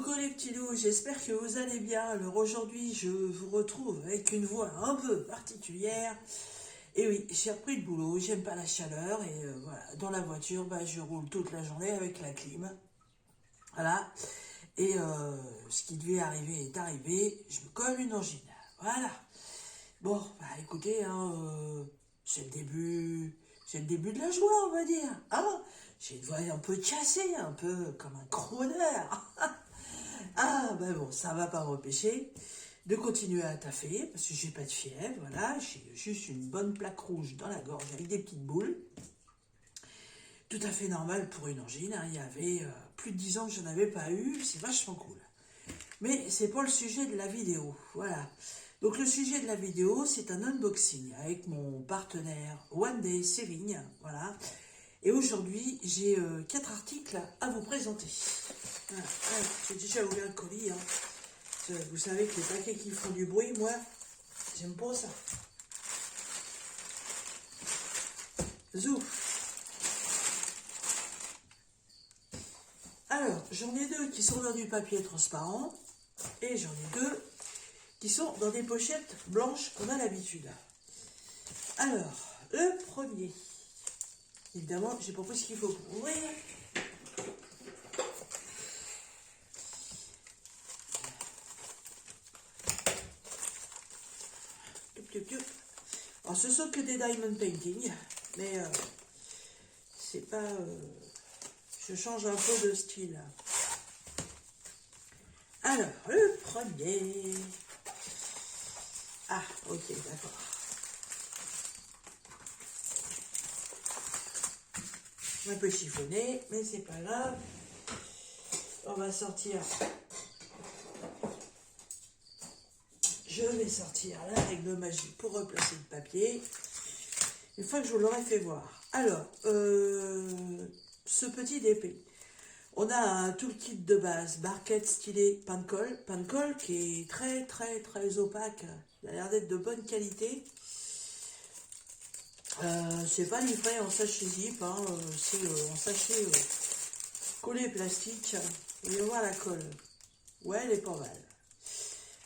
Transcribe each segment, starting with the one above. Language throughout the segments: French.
Coucou les petits loups, j'espère que vous allez bien. Alors aujourd'hui, je vous retrouve avec une voix un peu particulière. Et oui, j'ai repris le boulot, j'aime pas la chaleur et voilà, dans la voiture, je roule toute la journée avec la clim. Voilà. Et ce qui devait arriver est arrivé, je me colle une angine. Voilà. Bon, écoutez, c'est le début de la joie, on va dire. Hein, j'ai une voix un peu cassée, un peu comme un crooner. Bon, ça va pas m'empêcher de continuer à taffer, parce que j'ai pas de fièvre, voilà, j'ai juste une bonne plaque rouge dans la gorge avec des petites boules. Tout à fait normal pour une angine, hein. Il y avait plus de 10 ans que je n'en avais pas eu, c'est vachement cool. Mais c'est pas le sujet de la vidéo, voilà. Donc le sujet de la vidéo, c'est un unboxing avec mon partenaire One Day Saving, voilà. Et aujourd'hui, j'ai 4 articles à vous présenter. Voilà. J'ai déjà ouvert le colis, hein. Vous savez que les paquets qui font du bruit, moi, j'aime pas ça. Zou. Alors, j'en ai 2 qui sont dans du papier transparent et j'en ai 2 qui sont dans des pochettes blanches qu'on a l'habitude. Alors, le premier, évidemment, j'ai pas pris ce qu'il faut pour ouvrir. Alors, ce sont que des diamond painting, mais c'est pas... je change un peu de style. Alors, le premier... Ah, ok, d'accord. Un peu chiffonné, mais c'est pas grave. On va sortir... Je vais sortir la règle magique pour replacer le papier. Une fois que je vous l'aurai fait voir. Alors, ce petit DP. On a un toolkit de base, barquette, stylet, pain de colle qui est très très très opaque. Il a l'air d'être de bonne qualité. C'est pas livré en sachet zip, hein, c'est en sachet collé plastique. Vous allez voir la colle. Ouais, elle est pas mal.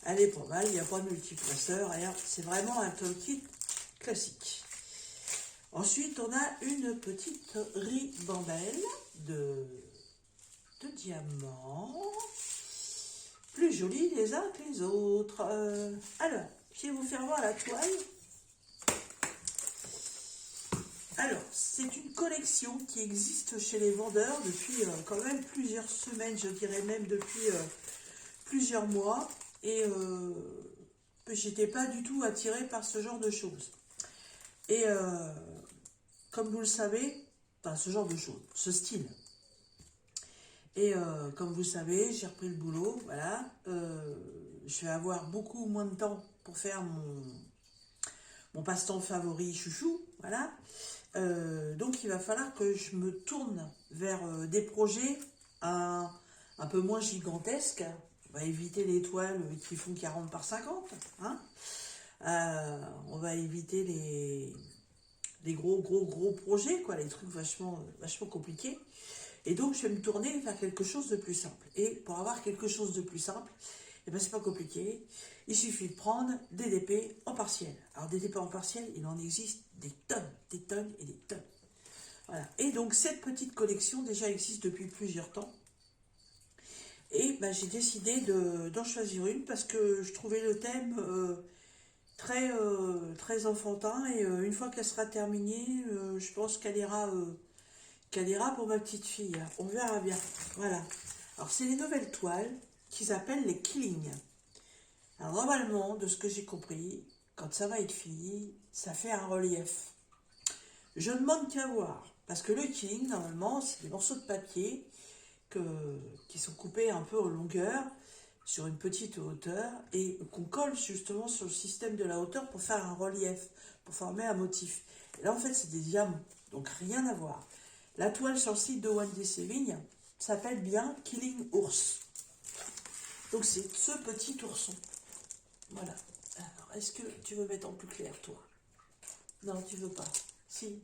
Elle est pas mal, il n'y a pas de multiplaceur, c'est vraiment un toolkit classique. Ensuite, on a une petite ribambelle de diamants, plus jolis les uns que les autres. Alors, je vais vous faire voir la toile. Alors, c'est une collection qui existe chez les vendeurs depuis quand même plusieurs semaines, je dirais même depuis plusieurs mois. Et j'étais pas du tout attirée par ce genre de choses. Et comme vous le savez, enfin ce genre de choses, ce style. Et comme vous le savez, j'ai repris le boulot, voilà. Je vais avoir beaucoup moins de temps pour faire mon passe-temps favori chouchou, voilà. Donc il va falloir que je me tourne vers des projets un peu moins gigantesques. On va éviter les toiles qui font 40 par 50, hein. On va éviter les gros projets, quoi, les trucs vachement compliqués. Et donc, je vais me tourner vers quelque chose de plus simple. Et pour avoir quelque chose de plus simple, c'est pas compliqué. Il suffit de prendre des DP en partiel. Alors, des DP en partiel, il en existe des tonnes et des tonnes. Voilà. Et donc, cette petite collection déjà existe depuis plusieurs temps. Et j'ai décidé d'en choisir une parce que je trouvais le thème très enfantin. Et une fois qu'elle sera terminée, je pense qu'elle ira pour ma petite fille. On verra bien. Voilà. Alors, c'est les nouvelles toiles qu'ils appellent les Killing. Alors, normalement, de ce que j'ai compris, quand ça va être fini, ça fait un relief. Je ne demande qu'à voir. Parce que le Killing, normalement, c'est des morceaux de papier qui sont coupés un peu en longueur, sur une petite hauteur, et qu'on colle justement sur le système de la hauteur pour faire un relief, pour former un motif. Et là, en fait, c'est des diamants. Donc, rien à voir. La toile sur le site de One Day Saving s'appelle bien Killing Ours. Donc c'est ce petit ourson. Voilà. Alors, est-ce que tu veux mettre en plus clair, toi? Non, tu veux pas. Si.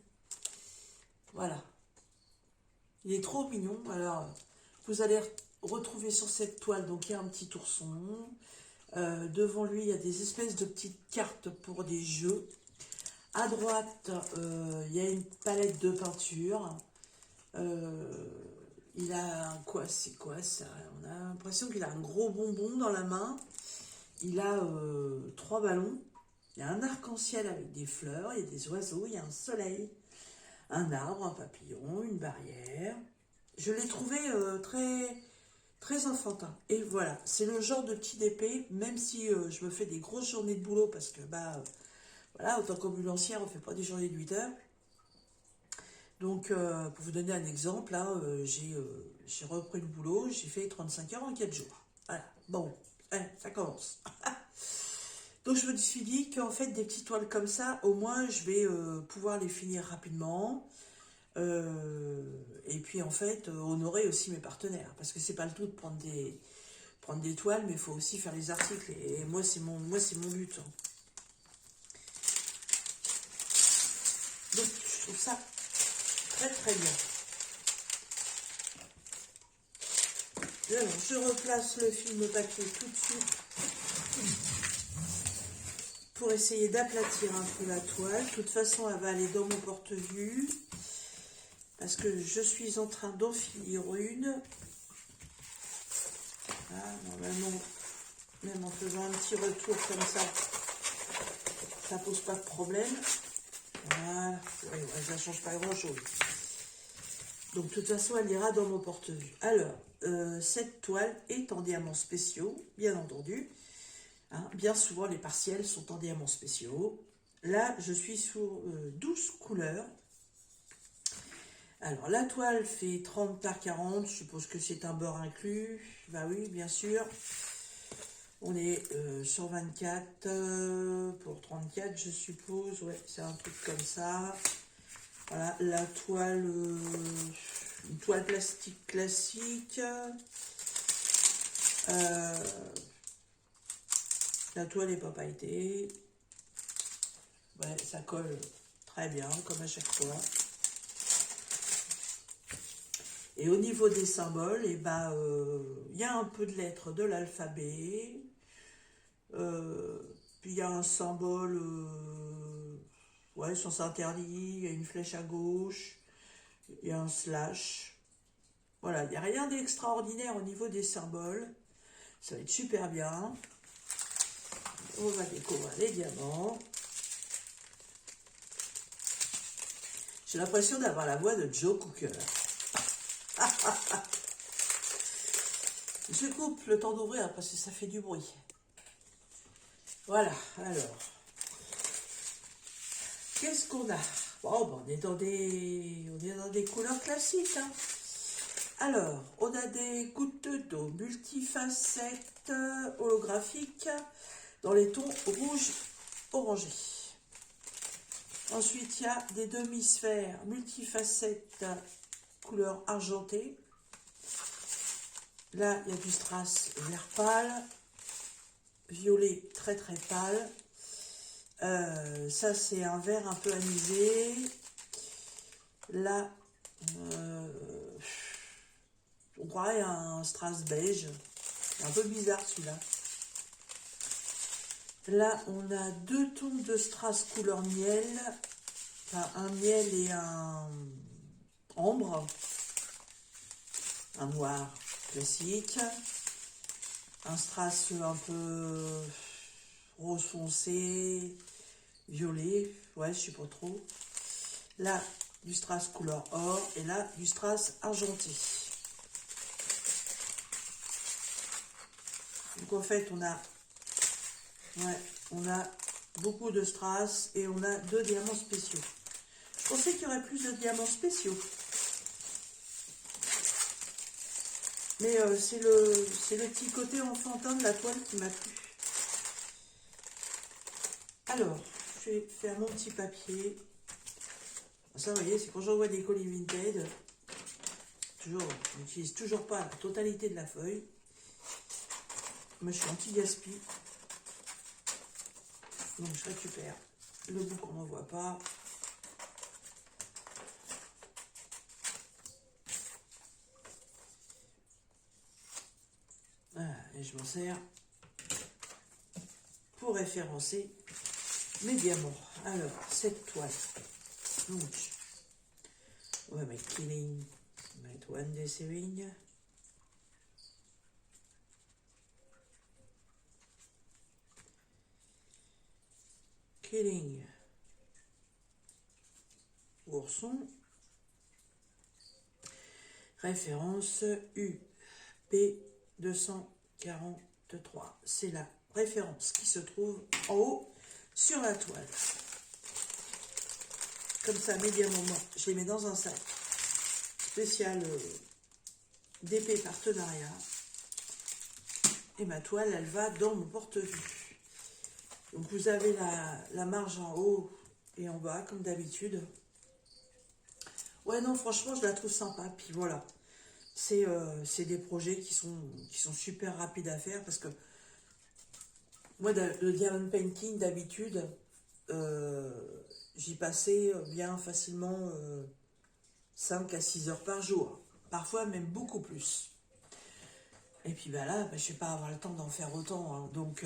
Voilà. Il est trop mignon. Alors, vous allez retrouver sur cette toile, donc il y a un petit ourson. Devant lui, il y a des espèces de petites cartes pour des jeux. À droite, il y a une palette de peinture. Il a quoi? C'est quoi ça? On a l'impression qu'il a un gros bonbon dans la main. Il a 3 ballons. Il y a un arc-en-ciel avec des fleurs, il y a des oiseaux, il y a un soleil, un arbre, un papillon, une barrière. Je l'ai trouvé très enfantin. Et voilà, c'est le genre de petit épée, même si je me fais des grosses journées de boulot, parce que voilà, autant qu'ambulancière, on ne fait pas des journées de 8 heures. Donc, pour vous donner un exemple, là, j'ai repris le boulot, j'ai fait 35 heures en 4 jours. Voilà, bon, ça commence. Donc, je me suis dit qu'en fait, des petites toiles comme ça, au moins, je vais pouvoir les finir rapidement. Et puis, en fait, honorer aussi mes partenaires. Parce que c'est pas le tout de prendre des toiles, mais il faut aussi faire les articles. Et moi, c'est mon but. Donc, je trouve ça très bien. Alors, je replace le film papier tout de suite pour essayer d'aplatir un peu la toile. De toute façon, elle va aller dans mon porte-vue parce que je suis en train d'en finir une. Ah, normalement, même en faisant un petit retour comme ça pose pas de problème. Voilà, ouais, ça change pas grand-chose. Donc, de toute façon, elle ira dans mon porte-vue. Alors, cette toile est en diamants spéciaux, bien entendu. Hein, bien souvent, les partiels sont en diamants spéciaux. Là, je suis sur 12 couleurs. Alors, la toile fait 30 par 40. Je suppose que c'est un beurre inclus. Bah oui, bien sûr. On est sur 24 pour 34, je suppose. Ouais, c'est un truc comme ça. Voilà, la toile, une toile plastique classique. La toile n'est pas pailletée. Ouais, ça colle très bien, comme à chaque fois. Et au niveau des symboles, et y a un peu de lettres de l'alphabet. Puis il y a un symbole, ouais, sens interdit, il y a une flèche à gauche, il y a un slash. Voilà, il n'y a rien d'extraordinaire au niveau des symboles. Ça va être super bien. On va découvrir les diamants. J'ai l'impression d'avoir la voix de Joe Cooker. Je coupe le temps d'ouvrir parce que ça fait du bruit. Voilà, alors. Qu'est-ce qu'on a? Bon, on est dans des couleurs classiques. Hein. Alors, on a des gouttes d'eau multifacettes holographiques dans les tons rouge orangé. Ensuite, il y a des demi-sphères multifacettes couleur argentée. Là, il y a du strass vert pâle, violet très pâle. Ça, c'est un vert un peu anisé. Là, on croirait un strass beige. C'est un peu bizarre celui-là. Là, on a 2 tons de strass couleur miel. Enfin, un miel et un ambre. Un noir classique. Un strass un peu rose foncé, violet. Ouais, je sais pas trop. Là, du strass couleur or. Et là, du strass argenté. Donc, en fait, on a beaucoup de strass et on a 2 diamants spéciaux. Je pensais qu'il y aurait plus de diamants spéciaux. Mais c'est le petit côté enfantin de la toile qui m'a plu. Alors, je vais faire mon petit papier. Ça, vous voyez, c'est quand j'envoie des colis Vinted. Je n'utilise toujours pas la totalité de la feuille. Moi, je suis anti-gaspi. Donc, je récupère le bout qu'on ne voit pas. Et je m'en sers pour référencer mes diamants. Alors, cette toile. Donc, on va mettre Killing, on va mettre One Day Saving. Killing. Ourson. Référence UP243. C'est la référence qui se trouve en haut sur la toile. Comme ça, mes diamants, je les mets dans un sac spécial d'épée partenariat. Et ma toile, elle va dans mon porte-vue. Donc vous avez la marge en haut et en bas, comme d'habitude. Ouais, non, franchement, je la trouve sympa. Puis voilà, c'est des projets qui sont super rapides à faire parce que moi, le diamond painting, d'habitude, j'y passais bien facilement 5 à 6 heures par jour. Parfois même beaucoup plus. Et puis bah là, je ne vais pas avoir le temps d'en faire autant. Hein. Donc,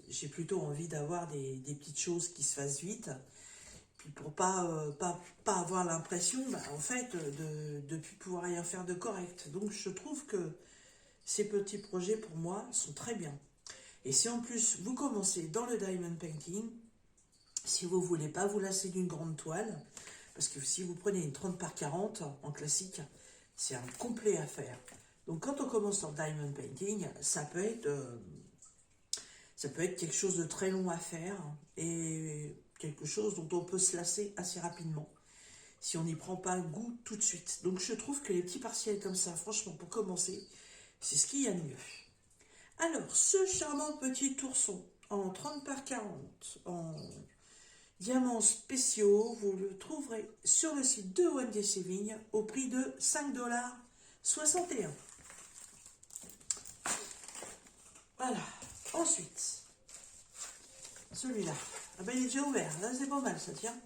j'ai plutôt envie d'avoir des petites choses qui se fassent vite. Puis pour pas avoir l'impression, en fait, de ne plus pouvoir rien faire de correct. Donc, je trouve que ces petits projets, pour moi, sont très bien. Et si en plus, vous commencez dans le diamond painting, si vous ne voulez pas vous lasser d'une grande toile, parce que si vous prenez une 30 par 40 en classique, c'est un complet à faire. Donc quand on commence en diamond painting, ça peut être quelque chose de très long à faire et quelque chose dont on peut se lasser assez rapidement si on n'y prend pas goût tout de suite. Donc je trouve que les petits partiels comme ça, franchement, pour commencer, c'est ce qu'il y a de mieux. Alors, ce charmant petit ourson en 30 par 40, en diamants spéciaux, vous le trouverez sur le site de One Day Saving au prix de 5,61 $. Voilà. Ensuite, celui-là. Ah ben, il est déjà ouvert. Là, c'est pas mal, ça tient.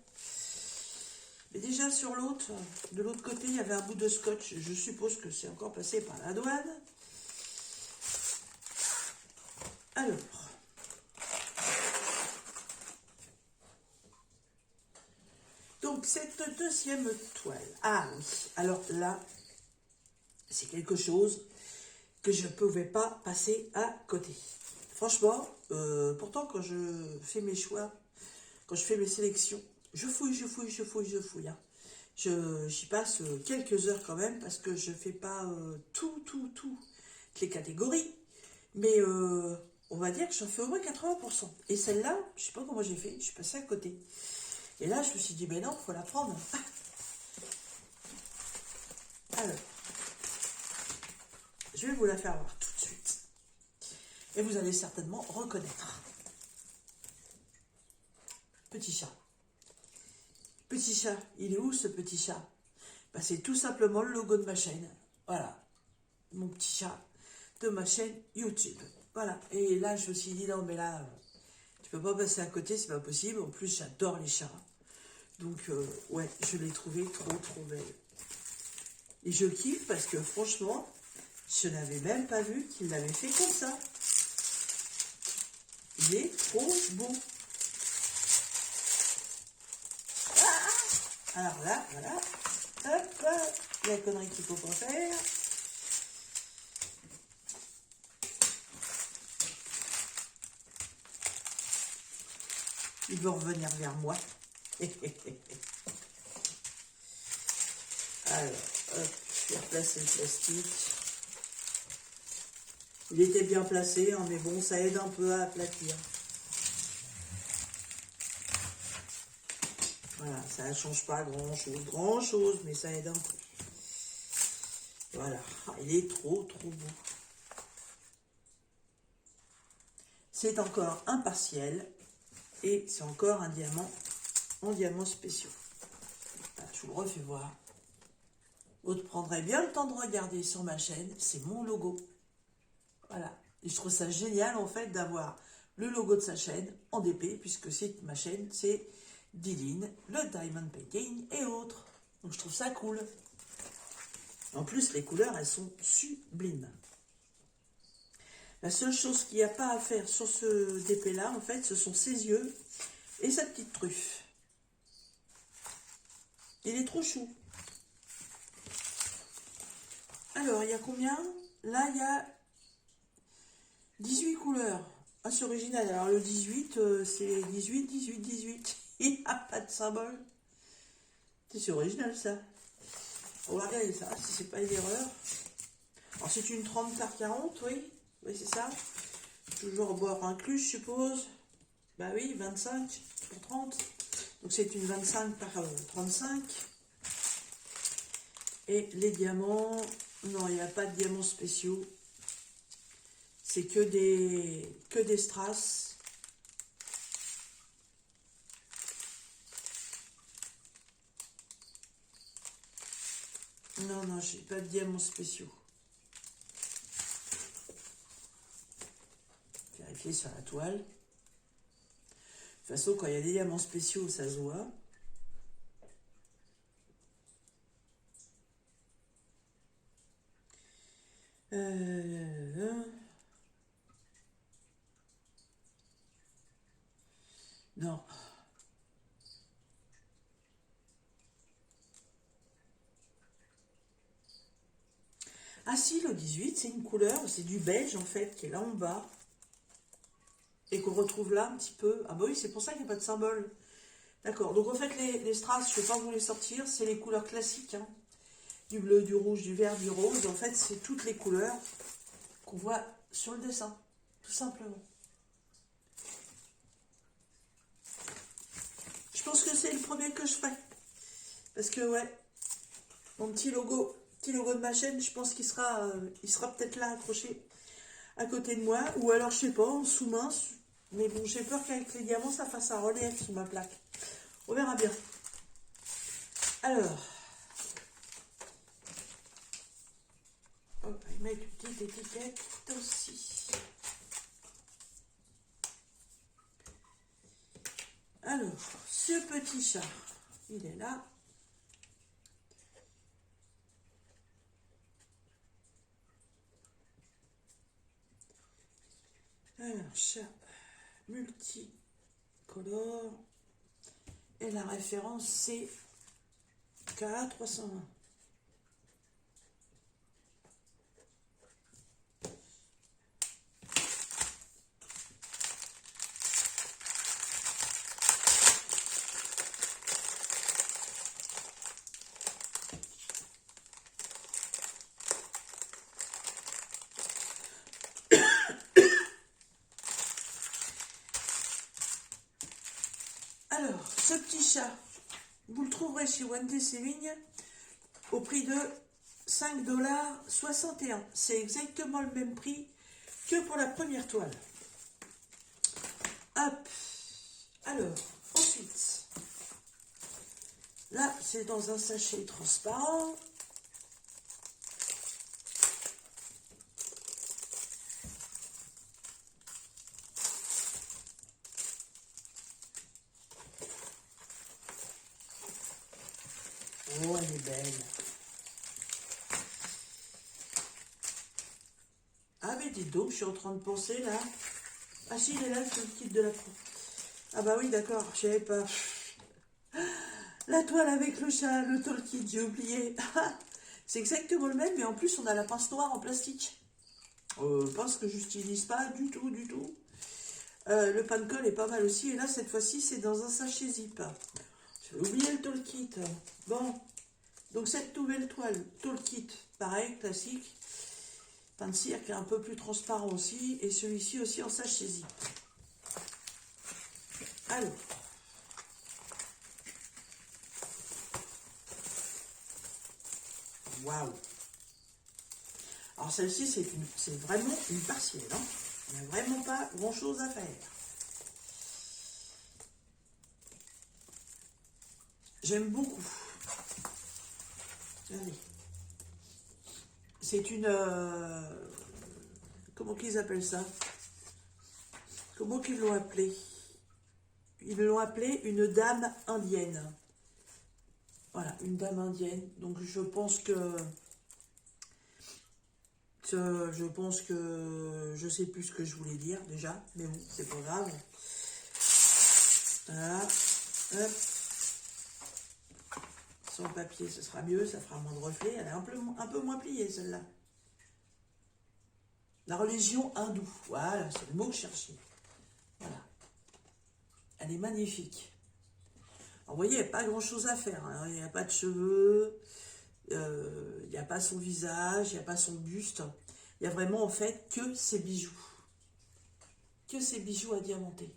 Mais déjà, sur l'autre, de l'autre côté, il y avait un bout de scotch. Je suppose que c'est encore passé par la douane. Alors, donc cette deuxième toile, ah oui, alors là, c'est quelque chose que je ne pouvais pas passer à côté. Franchement, pourtant quand je fais mes choix, quand je fais mes sélections, je fouille. Hein. J'y passe quelques heures quand même parce que je ne fais pas toutes les catégories, mais on va dire que j'en fais au moins 80%. Et celle-là, je ne sais pas comment j'ai fait, je suis passée à côté. Et là, je me suis dit, mais non, il faut la prendre. Alors, je vais vous la faire voir tout de suite. Et vous allez certainement reconnaître. Petit chat. Petit chat, il est où ce petit chat? C'est tout simplement le logo de ma chaîne. Voilà, mon petit chat de ma chaîne YouTube. Voilà, et là, je me suis dit, non, mais là, tu peux pas passer à côté, c'est pas possible. En plus, j'adore les chats. Donc, ouais, je l'ai trouvé trop belle. Et je kiffe parce que, franchement, je n'avais même pas vu qu'il l'avait fait comme ça. Il est trop beau. Ah, alors là, voilà. Hop, la connerie qu'il faut pas faire. Il veut revenir vers moi. Alors, hop, je vais replacer le plastique. Il était bien placé, hein, mais bon, ça aide un peu à aplatir. Voilà, ça ne change pas grand-chose, mais ça aide un peu. Voilà, il est trop beau. C'est encore un partiel et c'est encore un diamant en diamants spéciaux. Voilà, je vous le refais voir. Vous prendrez bien le temps de regarder sur ma chaîne, c'est mon logo. Voilà, et je trouve ça génial en fait d'avoir le logo de sa chaîne en DP, puisque c'est ma chaîne, c'est Dyline, le Diamond Painting et autres. Donc je trouve ça cool. En plus, les couleurs, elles sont sublimes. La seule chose qu'il n'y a pas à faire sur ce DP-là, en fait, ce sont ses yeux et sa petite truffe. Il est trop chou. Alors, il y a combien? Là, il y a 18 couleurs. Ah, c'est original. Alors, le 18, c'est 18, 18, 18. Il n'y a pas de symbole. C'est original, ça. On va regarder ça, si c'est pas une erreur. Alors, c'est une 30 par 40, oui. Oui, c'est ça. Toujours boire inclus, je suppose. Bah oui, 25 pour 30. Donc, c'est une 25 par 35. Et les diamants, non, il n'y a pas de diamants spéciaux. C'est que des strass. Non, non, j'ai pas de diamants spéciaux. Vérifier sur la toile. De toute façon, quand il y a des diamants spéciaux, ça se voit. Non. Ah si, le 18, c'est une couleur, c'est du beige en fait, qui est là en bas. Et qu'on retrouve là un petit peu. Ah bah oui, c'est pour ça qu'il n'y a pas de symbole. D'accord, donc en fait les strass, je ne vais pas vous les sortir, c'est les couleurs classiques. Hein. Du bleu, du rouge, du vert, du rose. En fait, c'est toutes les couleurs qu'on voit sur le dessin, tout simplement. Je pense que c'est le premier que je ferai. Parce que ouais, mon petit logo de ma chaîne, je pense qu'il sera, il sera peut-être là accroché à côté de moi. Ou alors, je sais pas, en sous-main. Mais bon, j'ai peur qu'avec les diamants, ça fasse un relief sur ma plaque. On verra bien. Alors, on va y mettre une petite étiquette aussi. Alors, ce petit chat, il est là. Alors, chat multicolore. Et la référence, c'est KA320. Alors, ce petit chat, vous le trouverez chez Wendy Sévigne au prix de 5,61 $. C'est exactement le même prix que pour la première toile. Hop. Alors, ensuite, là, c'est dans un sachet transparent. Oh, elle est belle. Ah, mais dites donc, je suis en train de penser, là. Ah si, il est là, le kit de la pro. Ah bah oui, d'accord, je savais pas. La toile avec le chat, le toolkit, j'ai oublié. C'est exactement le même, mais en plus, on a la pince noire en plastique. Pince que je n'utilise pas du tout, du tout. Le pan de colle est pas mal aussi. Et là, cette fois-ci, c'est dans un sachet zip. J'ai oublié le toolkit. Bon, donc cette nouvelle toile, toolkit, pareil, classique. Pain de cire qui est un peu plus transparent aussi. Et celui-ci aussi en sachet zip. Alors. Waouh. Alors celle-ci, c'est vraiment une partielle. Hein. Il n'y a vraiment pas grand-chose à faire. J'aime beaucoup. Allez. C'est une... comment qu'ils appellent ça? Comment qu'ils l'ont appelé? Ils l'ont appelé une dame indienne. Voilà, une dame indienne. Donc je pense que Je pense que je sais plus ce que je voulais dire déjà, mais bon, c'est pas grave. Voilà. Hop. Sur le papier, ce sera mieux, ça fera moins de reflets. Elle est un peu moins pliée, celle-là. La religion hindoue. Voilà, c'est le mot que je cherchais. Voilà. Elle est magnifique. Alors, vous voyez, il n'y a pas grand-chose à faire. Hein. Il n'y a pas de cheveux. Il n'y a pas son visage. Il n'y a pas son buste. Il y a vraiment, en fait, que ses bijoux. Que ses bijoux à diamanter.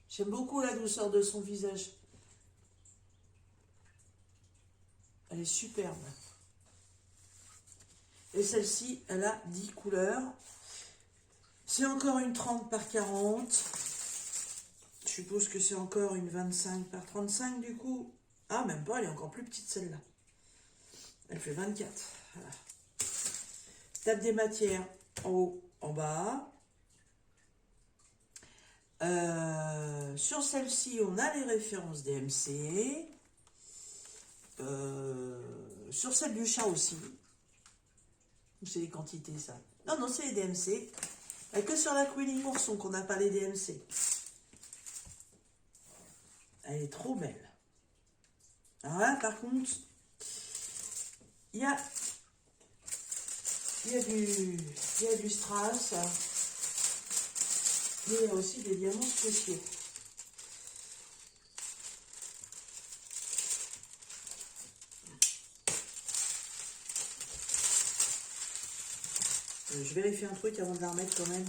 J'aime beaucoup la douceur de son visage. Elle est superbe. Et celle-ci, elle a 10 couleurs. C'est encore une 30 par 40. Je suppose que c'est encore une 25 par 35 du coup. Ah, même pas, elle est encore plus petite celle-là. Elle fait 24. Voilà. Table des matières en haut, en bas. Sur celle-ci, on a les références DMC. Sur celle du chat aussi. C'est les quantités, ça. Non, non, c'est les DMC. Il n'y a que sur la Queenie Ourson qu'on n'a pas les DMC. Elle est trop belle. Alors là, par contre, il y a du strass. Mais il y a aussi des diamants spéciaux. Je vérifie un truc avant de la remettre quand même.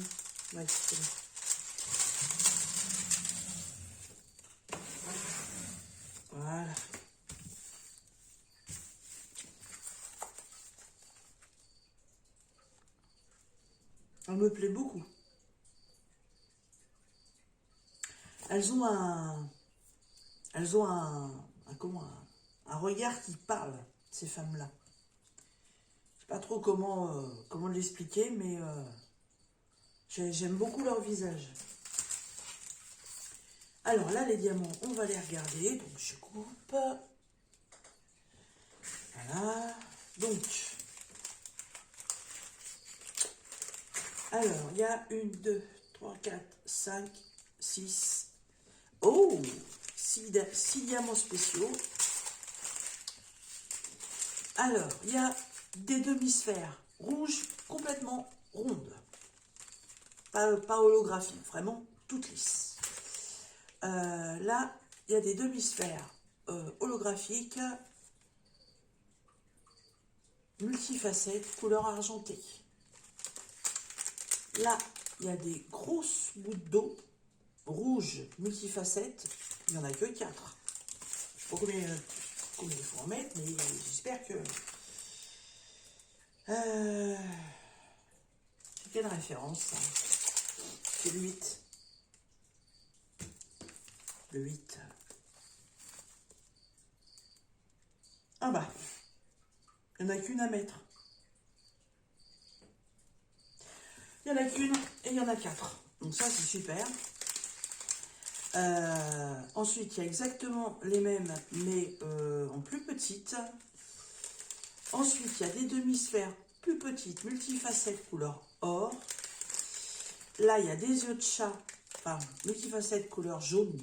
Ouais, c'est bon. Voilà. Elle me plaît beaucoup. Elles ont un regard qui parle, ces femmes-là. Je sais pas trop comment l'expliquer, mais j'aime beaucoup leur visage. Alors là, les diamants, on va les regarder. Donc, je coupe. Voilà. Donc, alors, il y a 1, 2, 3, 4, 5, 6. Oh, 6 diamants spéciaux. Alors, il y a des demi-sphères rouges complètement rondes. Pas holographiques, vraiment toutes lisses. Là, il y a des demi-sphères holographiques multifacettes, couleur argentée. Là, il y a des grosses gouttes d'eau rouges multifacettes. Il n'y en a que 4. Je ne sais pas combien il faut en mettre, mais j'espère que... c'est quelle référence, ça? C'est le 8. Le 8. Ah bah, il n'y en a qu'une à mettre. Il n'y en a qu'une et il y en a 4. Donc ça, c'est super. Ensuite, il y a exactement les mêmes, mais en plus petite. Ensuite, il y a des demi-sphères plus petites, multifacettes, couleur or. Là, il y a des yeux de chat, enfin, multifacettes, couleur jaune.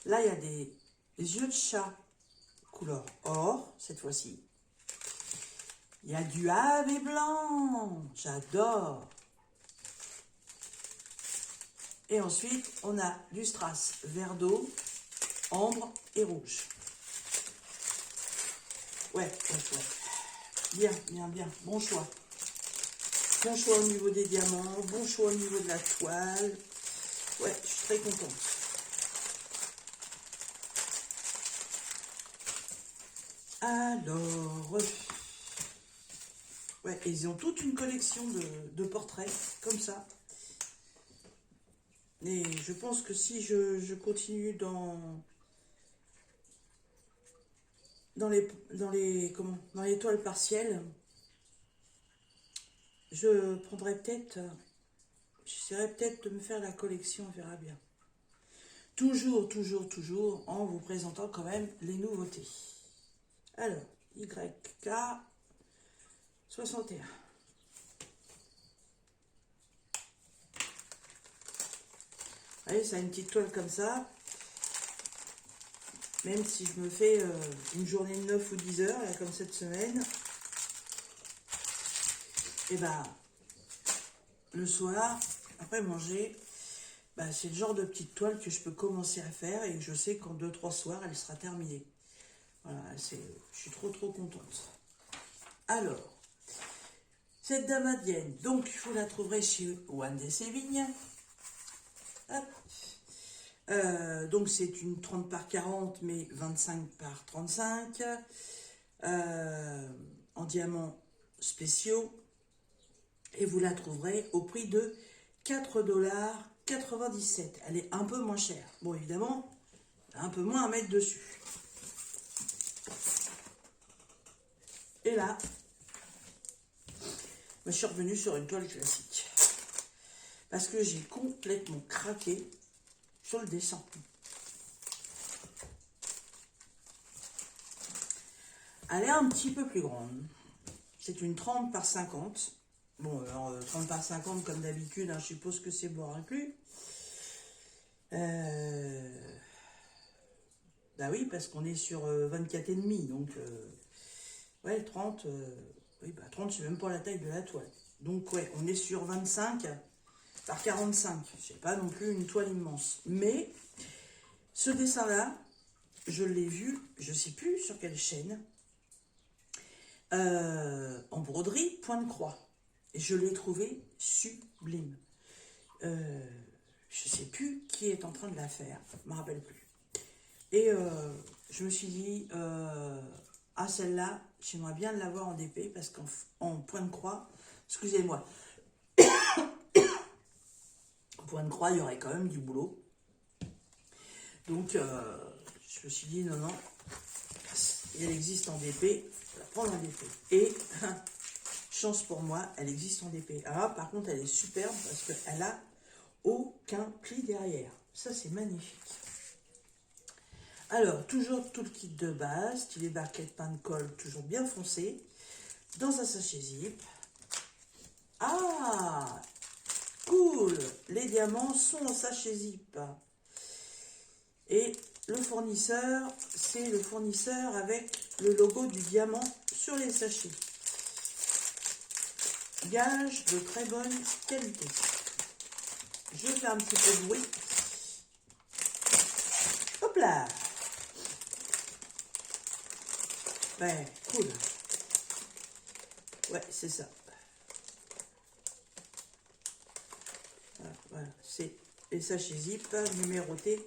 Là, il y a des yeux de chat, couleur or, cette fois-ci. Il y a du ave blanc, j'adore. Et ensuite, on a du strass vert d'eau, ambre et rouge. Ouais. Bien. Bon choix. Bon choix au niveau des diamants, bon choix au niveau de la toile. Ouais, je suis très contente. Alors, ouais, ils ont toute une collection de portraits, comme ça. Et je pense que si je continue dans les toiles partielles, je prendrai peut-être, j'essaierai peut-être de me faire la collection, on verra bien. Toujours en vous présentant quand même les nouveautés. Alors, YK 61. Vous voyez, ça a une petite toile comme ça. Même si je me fais une journée de 9 ou 10 heures, là, comme cette semaine, et ben le soir, après manger, bah, c'est le genre de petite toile que je peux commencer à faire et que je sais qu'en 2-3 soirs, elle sera terminée. Voilà, je suis trop contente. Alors, cette damadienne, donc vous la trouverez chez Juan de Sévigne. Hop. Donc c'est une 30 par 40 mais 25 par 35 en diamants spéciaux et vous la trouverez au prix de 4,97 $. Elle est un peu moins chère. Bon, évidemment, un peu moins à mettre dessus. Et là, je suis revenue sur une toile classique parce que j'ai complètement craqué sur le dessin. Elle est un petit peu plus grande. C'est une 30 par 50. Bon, alors 30 par 50 comme d'habitude, hein, je suppose que c'est bord inclus. Bah oui, parce qu'on est sur 24,5. Donc, ouais, 30. Oui, bah 30, c'est même pas la taille de la toile. Donc, ouais, on est sur 25 par 45. C'est pas non plus une toile immense. Mais ce dessin-là, je l'ai vu, je sais plus sur quelle chaîne, en broderie point de croix. Et je l'ai trouvé sublime. Je sais plus qui est en train de la faire, je me rappelle plus. Et je me suis dit, ah celle-là, j'aimerais bien l'avoir en DP parce qu'en point de croix, excusez-moi, en point de croix, il y aurait quand même du boulot. Donc, je me suis dit, non, elle existe en DP, je vais la prendre en DP. Et, chance pour moi, elle existe en DP. Alors, par contre, elle est superbe parce qu'elle a aucun pli derrière. Ça, c'est magnifique. Alors, toujours tout le kit de base, stylet barquette, pain de colle, toujours bien foncé, dans un sachet zip. Ah, cool! Les diamants sont en sachet zip. Et le fournisseur, c'est le fournisseur avec le logo du diamant sur les sachets. Gage de très bonne qualité. Je fais un petit peu de bruit. Hop là! Ouais, cool. Ouais, c'est ça. Voilà, c'est les sachets zip numérotés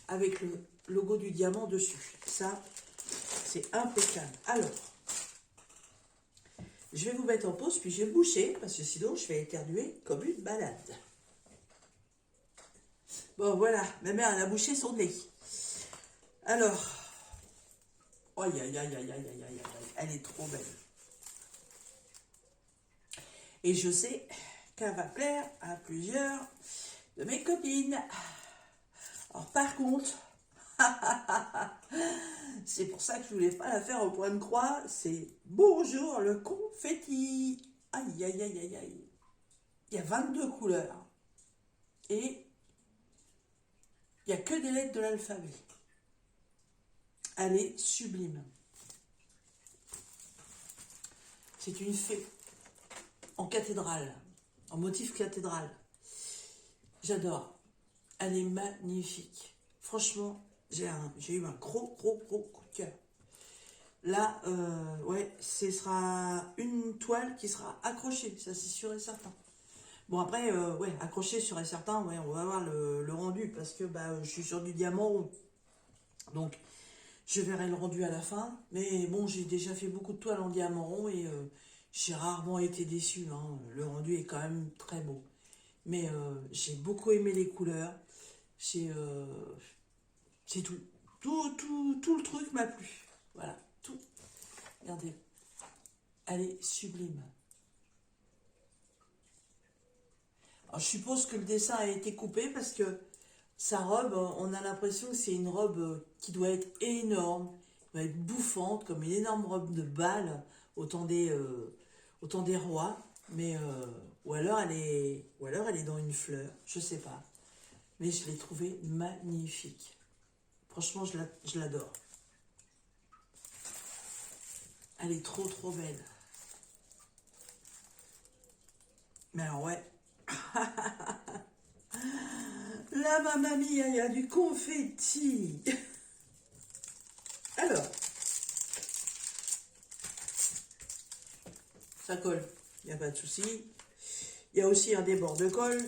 avec le logo du diamant dessus. Ça, c'est impeccable. Alors, je vais vous mettre en pause, puis je vais boucher, parce que sinon, je vais éternuer comme une malade. Bon, voilà, ma mère, elle a bouché son nez. Alors, aïe, aïe, aïe, aïe, aïe, aïe, aïe, elle est trop belle. Et je sais qu'elle va plaire à plusieurs de mes copines. Alors, par contre, c'est pour ça que je voulais pas la faire au point de croix. C'est bonjour le confetti. Aïe, aïe, aïe, aïe, aïe. Il y a 22 couleurs. Et il n'y a que des lettres de l'alphabet. Elle est sublime. C'est une fée en cathédrale, en motif cathédrale. J'adore. Elle est magnifique. Franchement, j'ai eu un gros coup de cœur. Là, ouais, ce sera une toile qui sera accrochée, ça c'est sûr et certain. Bon après, ouais, accroché sûr et certain, ouais, on va voir le rendu parce que bah, je suis sur du diamant, donc je verrai le rendu à la fin. Mais bon, j'ai déjà fait beaucoup de toiles en diamant rond et j'ai rarement été déçue. Hein. Le rendu est quand même très beau. Mais j'ai beaucoup aimé les couleurs. C'est tout. Tout le truc m'a plu. Voilà, tout. Regardez, elle est sublime. Alors, je suppose que le dessin a été coupé parce que sa robe, on a l'impression que c'est une robe qui doit être énorme, qui doit être bouffante, comme une énorme robe de bal autant des rois, mais ou alors elle est dans une fleur, je sais pas. Mais je l'ai trouvée magnifique. Franchement, je l'adore. Elle est trop trop belle. Mais alors ouais. La mamma mia, il y a du confetti. Alors, ça colle, il n'y a pas de souci. Il y a aussi un débord de colle.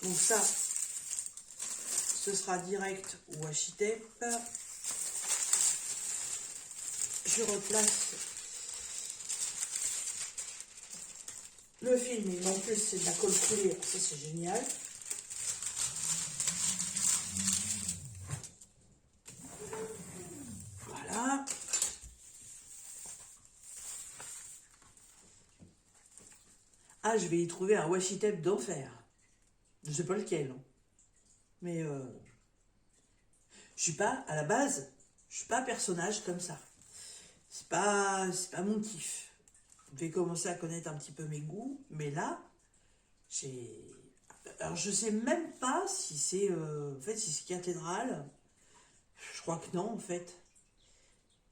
Donc ça, ce sera direct washi tape. Je replace le film, et en plus c'est de la colle coulée, ça c'est génial. Voilà. Ah, je vais y trouver un washi tape d'enfer. Je sais pas lequel. Mais je suis pas, à la base, je suis pas un personnage comme ça. C'est pas mon kiff. Je vais commencer à connaître un petit peu mes goûts, mais là, alors je sais même pas si c'est, en fait, si c'est cathédrale. Je crois que non, en fait.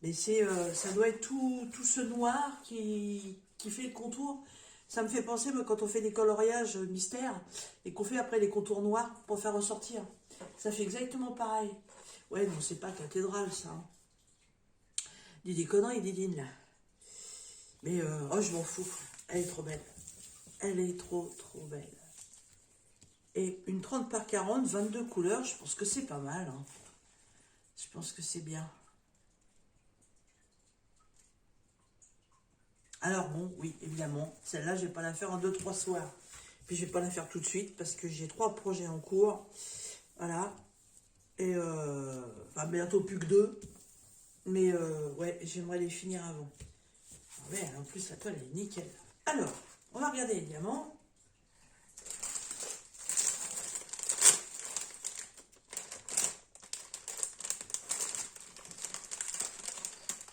Mais ça doit être tout ce noir qui fait le contour. Ça me fait penser, moi, quand on fait des coloriages mystères et qu'on fait après les contours noirs pour faire ressortir. Ça fait exactement pareil. Ouais, non, c'est pas cathédrale, ça. Hein. Dis des conneries, Didine, là. Mais, oh, je m'en fous. Elle est trop belle. Elle est trop, trop belle. Et une 30 par 40, 22 couleurs, je pense que c'est pas mal. Hein. Je pense que c'est bien. Alors bon, oui, évidemment, celle-là, je vais pas la faire en 2-3 soirs. Puis je vais pas la faire tout de suite parce que j'ai 3 projets en cours. Voilà. Et enfin, bientôt plus que 2. Mais ouais, j'aimerais les finir avant. Ouais, en plus, la toile est nickel. Alors, on va regarder les diamants.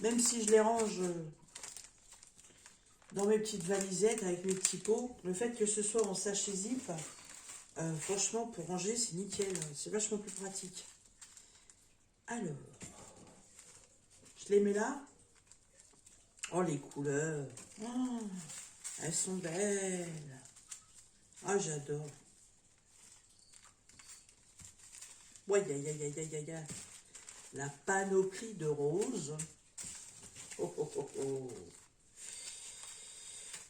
Même si je les range dans mes petites valisettes avec mes petits pots, le fait que ce soit en sachet zip, franchement, pour ranger, c'est nickel. C'est vachement plus pratique. Alors, je les mets là. Oh, les couleurs. Oh, elles sont belles. Ah, j'adore. Ouais, aïe, aïe, aïe, aïe, aïe, aïe. La panoplie de roses. Oh, oh, oh, oh.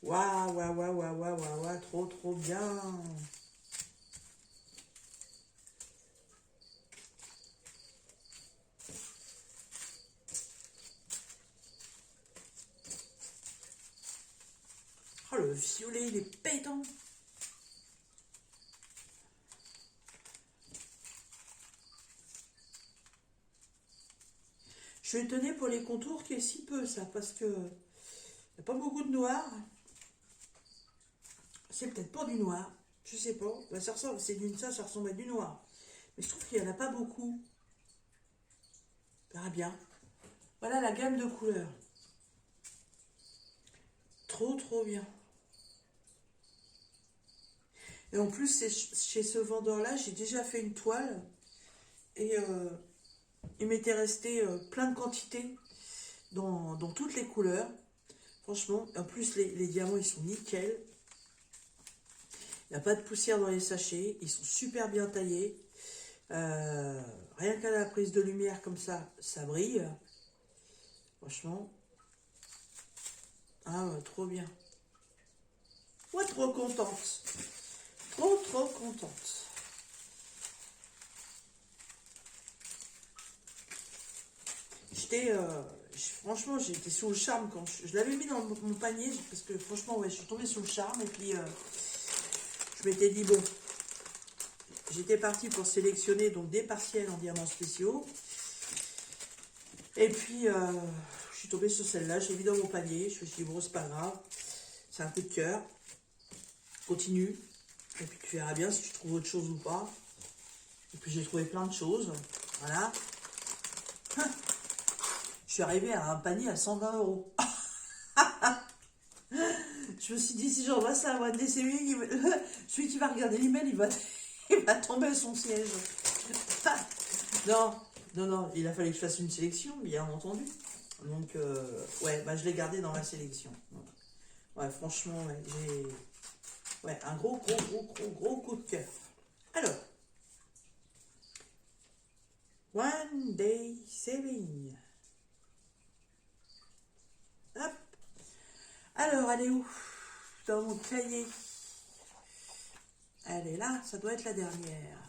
Waouh, waouh, waouh, waouh, waouh, waouh, waouh, trop, trop bien. Oh, le violet, il est pétant. Je suis étonnée pour les contours qu'il y ait si peu, ça, parce que il n'y a pas beaucoup de noir. C'est peut-être pas du noir, je sais pas. Bah, ça ressemble, ça ressemble à du noir. Mais je trouve qu'il n'y en a pas beaucoup. On verra bien. Voilà la gamme de couleurs. Trop, trop bien. Et en plus, chez ce vendeur-là, j'ai déjà fait une toile. Et il m'était resté plein de quantités dans toutes les couleurs. Franchement, en plus, les diamants, ils sont nickel. Il n'y a pas de poussière dans les sachets. Ils sont super bien taillés. Rien qu'à la prise de lumière comme ça brille. Franchement. Ah, trop bien. Ouais, trop contente. Trop, trop contente. Franchement, j'étais sous le charme quand je l'avais mis dans mon panier. Parce que franchement, ouais, je suis tombée sous le charme. Et puis, je m'étais dit, bon, j'étais partie pour sélectionner donc des partiels en diamants spéciaux. Et puis, je suis tombée sur celle-là, je l'ai mis dans mon panier. Je me suis dit, bon, c'est pas grave, c'est un coup de cœur. Continue. Et puis, tu verras bien si tu trouves autre chose ou pas. Et puis, j'ai trouvé plein de choses. Voilà. Je suis arrivée à un panier à 120 €. Je me suis dit, si j'envoie ça à Wendy Séving, celui qui va regarder l'email, il va tomber à son siège. Non, non, non, il a fallu que je fasse une sélection, bien entendu. Donc, ouais, bah, je l'ai gardé dans ma sélection. Ouais, franchement, ouais, j'ai ouais, un gros coup de cœur. Alors, One Day Saving. Hop. Alors, elle est où? Dans mon cahier. Elle est là, ça doit être la dernière.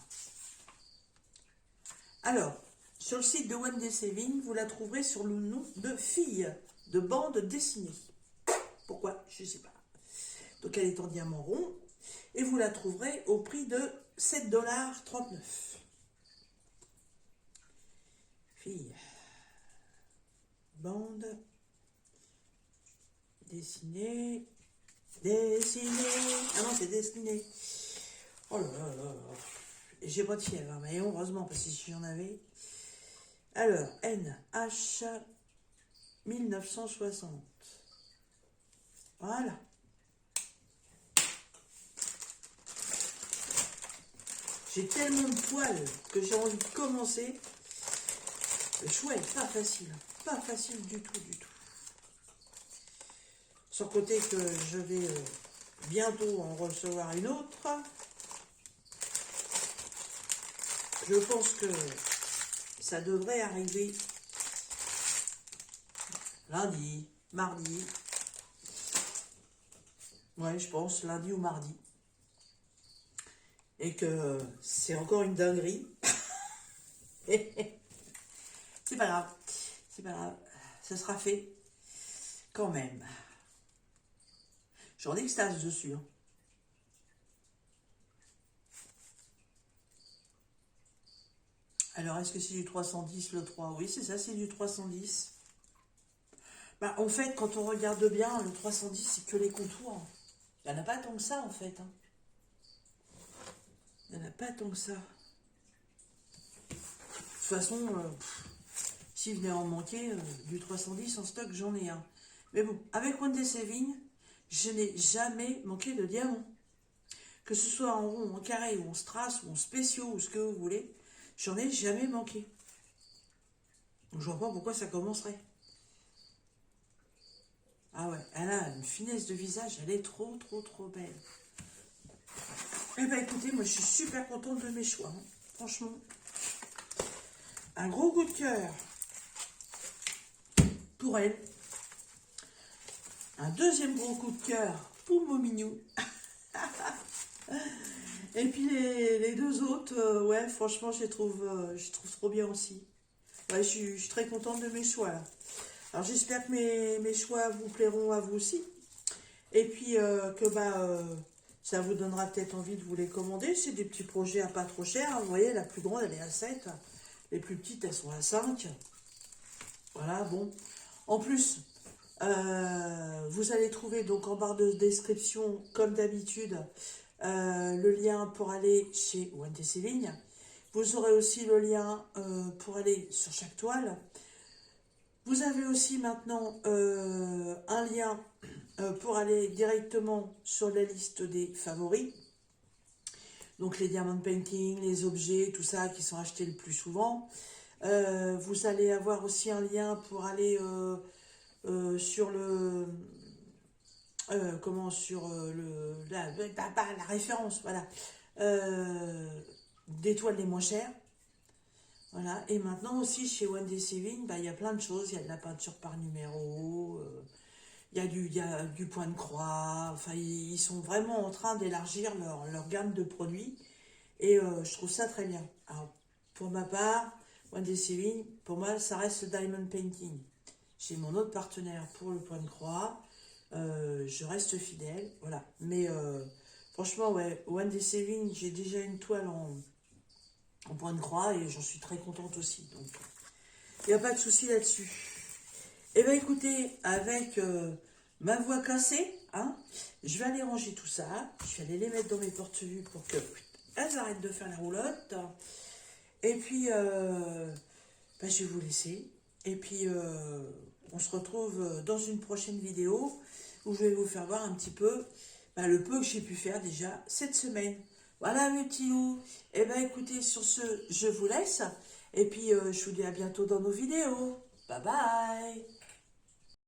Alors, sur le site de One Day Saving, vous la trouverez sur le nom de Fille de bande dessinée. Pourquoi? Je ne sais pas. Donc, elle est en diamant rond. Et vous la trouverez au prix de 7,39 $. Fille. Bande dessinée. Dessinée. Ah non, c'est dessiné. Oh là là là là. J'ai pas de fièvre, hein, mais heureusement, parce que si j'en avais. Alors, NH 1960. Voilà. J'ai tellement de poils que j'ai envie de commencer. Le choix est pas facile. Pas facile du tout, du tout. Sans côté que je vais bientôt en recevoir une autre. Je pense que ça devrait arriver lundi, mardi. Ouais, je pense lundi ou mardi. Et que c'est encore une dinguerie. C'est pas grave. C'est pas grave. Ça sera fait quand même. J'en extase dessus. Hein. Alors, est-ce que c'est du 310 le 3? Oui, c'est ça, c'est du 310. Bah, en fait, quand on regarde bien, le 310, c'est que les contours. Il n'y en a pas tant que ça, en fait. Hein. Il n'y en a pas tant que ça. De toute façon, s'il venait en manquer, du 310 en stock, j'en ai un. Mais bon, avec One Day Saving, je n'ai jamais manqué de diamants. Que ce soit en rond, en carré, ou en strass, ou en spéciaux, ou ce que vous voulez, j'en ai jamais manqué. Donc je vois pas pourquoi ça commencerait. Ah ouais, elle a une finesse de visage, elle est trop belle. Eh ben écoutez, moi je suis super contente de mes choix. Hein. Franchement, un gros coup de cœur pour elle. Un deuxième gros coup de cœur pour Mominou. Et puis les deux autres, ouais, franchement, je les trouve trop bien aussi. Ouais, je suis très contente de mes choix là. Alors j'espère que mes choix vous plairont à vous aussi. Et puis que ça vous donnera peut-être envie de vous les commander. C'est des petits projets à pas trop cher. Hein. Vous voyez, la plus grande, elle est à 7. Les plus petites, elles sont à 5. Voilà, bon. En plus, vous allez trouver donc en barre de description, comme d'habitude, le lien pour aller chez One Day Saving. Vous aurez aussi le lien pour aller sur chaque toile. Vous avez aussi maintenant un lien pour aller directement sur la liste des favoris. Donc les diamond painting, les objets, tout ça qui sont achetés le plus souvent. Vous allez avoir aussi un lien pour aller sur le... la référence, voilà. Des toiles les moins chères. Voilà, et maintenant aussi chez One Day Saving, il y a plein de choses. Il y a de la peinture par numéro, il y a du point de croix. Enfin, ils sont vraiment en train d'élargir leur gamme de produits. Et je trouve ça très bien. Alors, pour ma part, One Day Saving, pour moi, ça reste le diamond painting. J'ai mon autre partenaire pour le point de croix. Je reste fidèle, voilà. Mais franchement, ouais, One Day Saving, j'ai déjà une toile en point de croix et j'en suis très contente aussi. Donc, il n'y a pas de souci là-dessus. Et bien, écoutez, avec ma voix cassée, hein, je vais aller ranger tout ça. Je vais aller les mettre dans mes porte-vues pour que elles arrêtent de faire la roulotte. Et puis, je vais vous laisser. Et puis, on se retrouve dans une prochaine vidéo où je vais vous faire voir un petit peu le peu que j'ai pu faire déjà cette semaine. Voilà mes petits loups. Eh ben écoutez, sur ce, je vous laisse. Et puis je vous dis à bientôt dans nos vidéos. Bye bye.